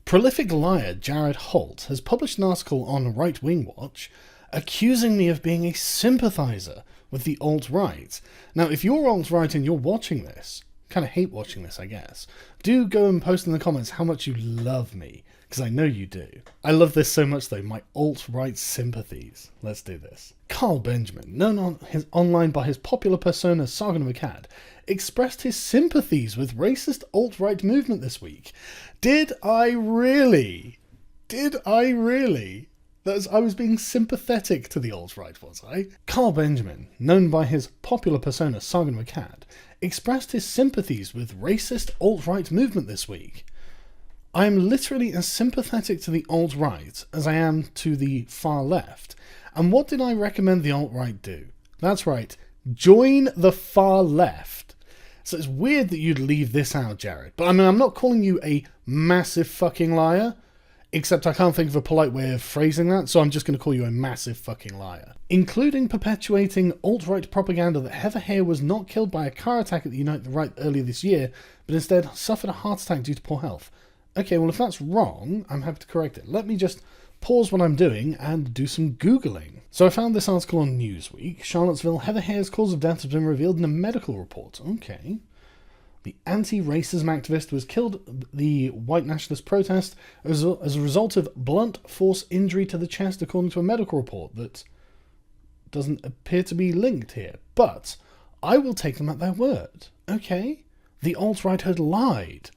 Prolific liar Jared Holt has published an article on Right Wing Watch accusing me of being a sympathiser with the alt-right. Now, if you're alt-right and you're watching this, kind of hate watching this, I guess, do go and post in the comments how much you love me, because I know you do. I love this so much though, my alt-right sympathies. Let's do this. Carl Benjamin, known online by his popular persona Sargon of Akkad, expressed his sympathies with racist alt-right movement this week. Did I really? I was being sympathetic to the alt-right, was I? Carl Benjamin, known by his popular persona Sargon of Akkad, expressed his sympathies with racist alt-right movement this week. I am literally as sympathetic to the alt-right as I am to the far left. And what did I recommend the alt-right do? That's right, join the far left. So it's weird that you'd leave this out, Jared. But I mean, I'm not calling you a massive fucking liar, except I can't think of a polite way of phrasing that, so I'm just going to call you a massive fucking liar. Including perpetuating alt-right propaganda that Heather Heyer was not killed by a car attack at the United Right earlier this year, but instead suffered a heart attack due to poor health. Okay, well, if that's wrong, I'm happy to correct it. Let me just pause what I'm doing and do some Googling. So I found this article on Newsweek. Charlottesville, Heather Heyer's cause of death has been revealed in a medical report. Okay. The anti-racism activist was killed at the white nationalist protest as a result of blunt force injury to the chest, according to a medical report that doesn't appear to be linked here. But I will take them at their word. Okay. The alt-right had lied.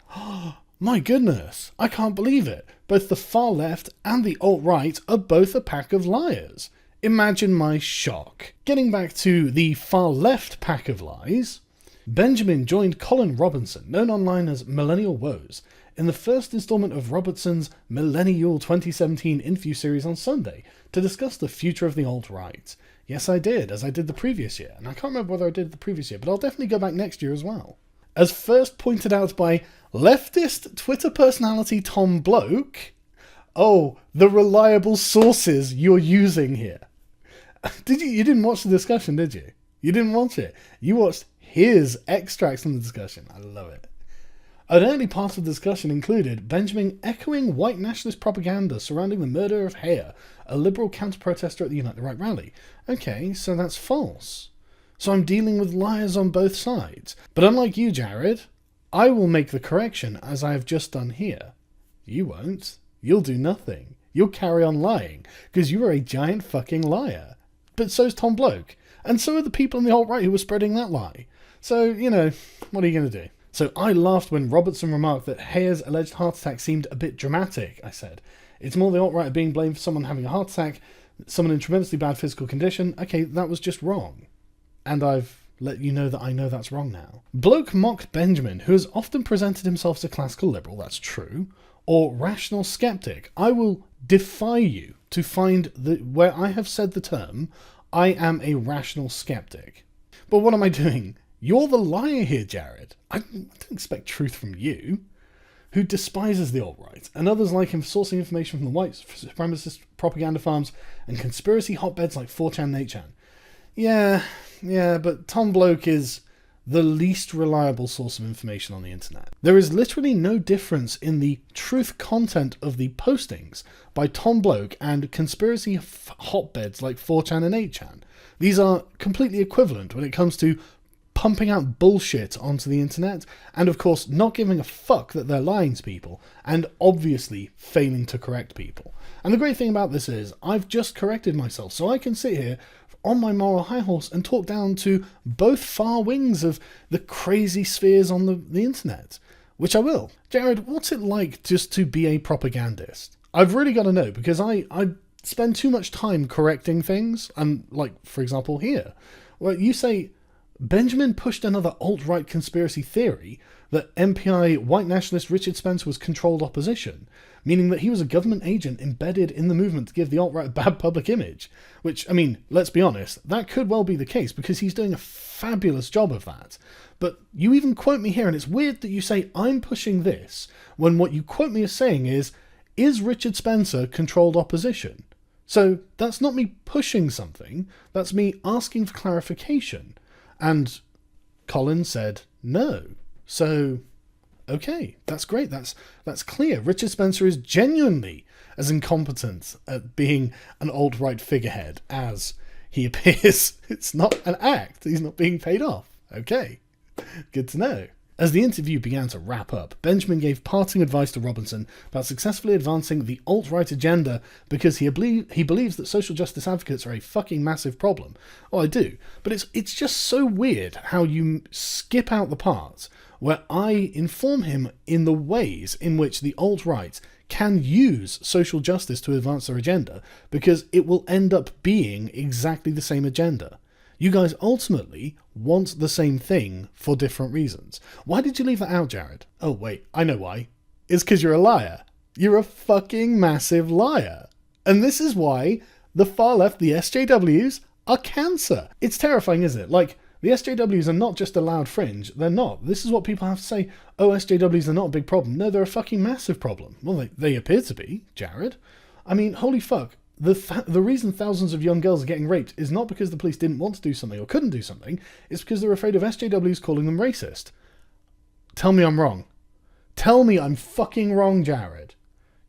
My goodness, I can't believe it. Both the far left and the alt-right are both a pack of liars. Imagine my shock. Getting back to the far left pack of lies, Benjamin joined Colin Robinson, known online as Millennial Woes, in the first instalment of Robertson's Millennial 2017 interview series on Sunday to discuss the future of the alt-right. Yes, I did, as I did the previous year, and I can't remember whether I did it the previous year, but I'll definitely go back next year as well. As first pointed out by leftist Twitter personality Tom Bloke. Oh, the reliable sources you're using here. You didn't watch the discussion, did you? You didn't watch it. You watched his extracts from the discussion. I love it. An early part of the discussion included Benjamin echoing white nationalist propaganda surrounding the murder of Heyer, a liberal counter-protester at the Unite the Right rally. Okay, so that's false. So I'm dealing with liars on both sides. But unlike you, Jared, I will make the correction as I have just done here. You won't. You'll do nothing. You'll carry on lying, because you are a giant fucking liar. But so's Tom Bloke. And so are the people in the alt-right who were spreading that lie. So, you know, what are you going to do? So I laughed when Robertson remarked that Heyer's alleged heart attack seemed a bit dramatic, I said. It's more the alt-right being blamed for someone having a heart attack, someone in tremendously bad physical condition. Okay, that was just wrong. And I've let you know that I know that's wrong now. Bloke mocked Benjamin, who has often presented himself as a classical liberal, that's true, or rational skeptic. I will defy you to find where I have said the term, I am a rational skeptic. But what am I doing? You're the liar here, Jared. I don't expect truth from you, who despises the alt-right, and others like him sourcing information from the white supremacist propaganda farms and conspiracy hotbeds like 4chan and 8chan. Yeah, but Tom Bloke is the least reliable source of information on the internet. There is literally no difference in the truth content of the postings by Tom Bloke and conspiracy hotbeds like 4chan and 8chan. These are completely equivalent when it comes to pumping out bullshit onto the internet, and of course not giving a fuck that they're lying to people, and obviously failing to correct people. And the great thing about this is, I've just corrected myself, so I can sit here on my moral high horse and talk down to both far wings of the crazy spheres on the internet, which I will. Jared, what's it like just to be a propagandist? I've really got to know, because I spend too much time correcting things, and like, for example, here, where you say Benjamin pushed another alt-right conspiracy theory that MPI white nationalist Richard Spencer was controlled opposition, meaning that he was a government agent embedded in the movement to give the alt-right a bad public image. Which, I mean, let's be honest, that could well be the case, because he's doing a fabulous job of that. But you even quote me here, and it's weird that you say I'm pushing this, when what you quote me as saying is Richard Spencer controlled opposition? So that's not me pushing something, that's me asking for clarification. And Colin said no. So Okay, that's great. That's clear. Richard Spencer is genuinely as incompetent at being an alt-right figurehead as he appears. It's not an act. He's not being paid off. Okay, good to know. As the interview began to wrap up, Benjamin gave parting advice to Robinson about successfully advancing the alt-right agenda because he believes that social justice advocates are a fucking massive problem. Oh, I do. But it's just so weird how you skip out the parts where I inform him in the ways in which the alt-right can use social justice to advance their agenda, because it will end up being exactly the same agenda. You guys ultimately want the same thing for different reasons. Why did you leave that out, Jared? Oh, wait, I know why. It's because you're a liar. You're a fucking massive liar. And this is why the far left, the SJWs, are cancer. It's terrifying, isn't it? Like, the SJWs are not just a loud fringe. They're not. This is what people have to say. Oh, SJWs are not a big problem. No, they're a fucking massive problem. Well, they appear to be, Jared. I mean, holy fuck. The reason thousands of young girls are getting raped is not because the police didn't want to do something or couldn't do something. It's because they're afraid of SJWs calling them racist. Tell me I'm wrong. Tell me I'm fucking wrong, Jared.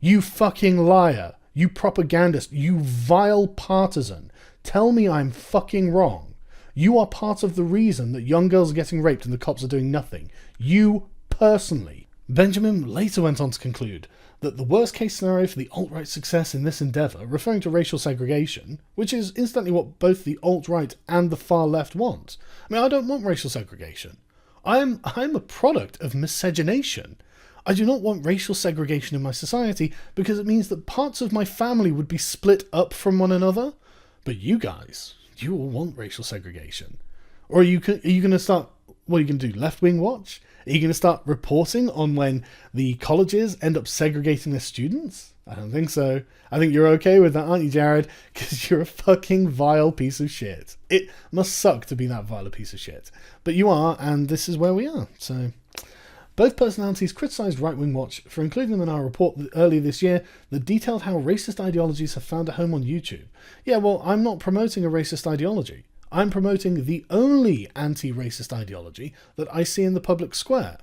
You fucking liar. You propagandist. You vile partisan. Tell me I'm fucking wrong. You are part of the reason that young girls are getting raped and the cops are doing nothing. You personally. Benjamin later went on to conclude that the worst case scenario for the alt-right success in this endeavour, referring to racial segregation, which is instantly what both the alt-right and the far left want. I mean, I don't want racial segregation. I'm a product of miscegenation. I do not want racial segregation in my society because it means that parts of my family would be split up from one another. But you guys, you all want racial segregation. Or are you going to start, what are you going to do, left-wing watch? Are you going to start reporting on when the colleges end up segregating their students? I don't think so. I think you're okay with that, aren't you, Jared? Because you're a fucking vile piece of shit. It must suck to be that vile a piece of shit. But you are, and this is where we are. So, both personalities criticised Right Wing Watch for including them in our report earlier this year that detailed how racist ideologies have found a home on YouTube. Yeah, well, I'm not promoting a racist ideology. I'm promoting the only anti-racist ideology that I see in the public square.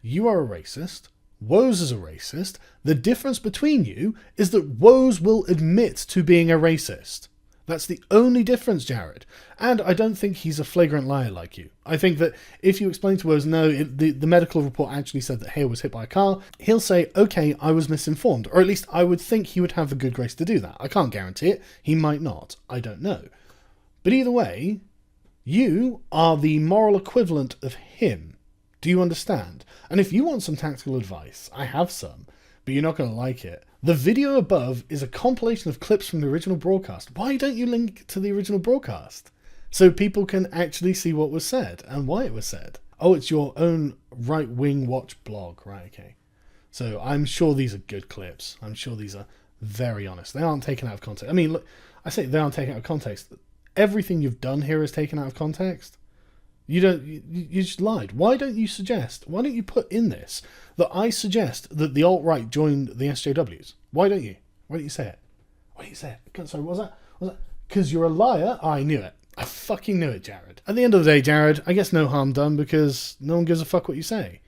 You are a racist. Woes is a racist. The difference between you is that Woes will admit to being a racist. That's the only difference, Jared. And I don't think he's a flagrant liar like you. I think that if you explain to Woes, no, the medical report actually said that Hale was hit by a car, he'll say, okay, I was misinformed. Or at least I would think he would have the good grace to do that. I can't guarantee it. He might not. I don't know. But either way, you are the moral equivalent of him. Do you understand? And if you want some tactical advice, I have some, but you're not going to like it. The video above is a compilation of clips from the original broadcast. Why don't you link to the original broadcast? So people can actually see what was said and why it was said. Oh, it's your own Right Wing Watch blog. Right, okay. So I'm sure these are good clips. I'm sure these are very honest. They aren't taken out of context. I mean, look, I say they aren't taken out of context. Everything you've done here is taken out of context. You just lied. Why don't you put in this that I suggest that the alt-right join the SJWs? Why don't you? Why don't you say it? Why don't you say it? Sorry, what was that? Because you're a liar? I knew it. I fucking knew it, Jared. At the end of the day, Jared, I guess no harm done because no one gives a fuck what you say.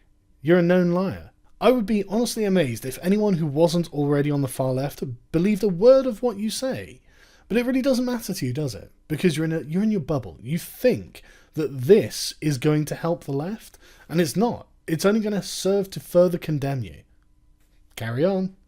You're a known liar. I would be honestly amazed if anyone who wasn't already on the far left believed a word of what you say. But it really doesn't matter to you, does it? Because you're in your bubble. You think that this is going to help the left, and it's not. It's only going to serve to further condemn you. Carry on.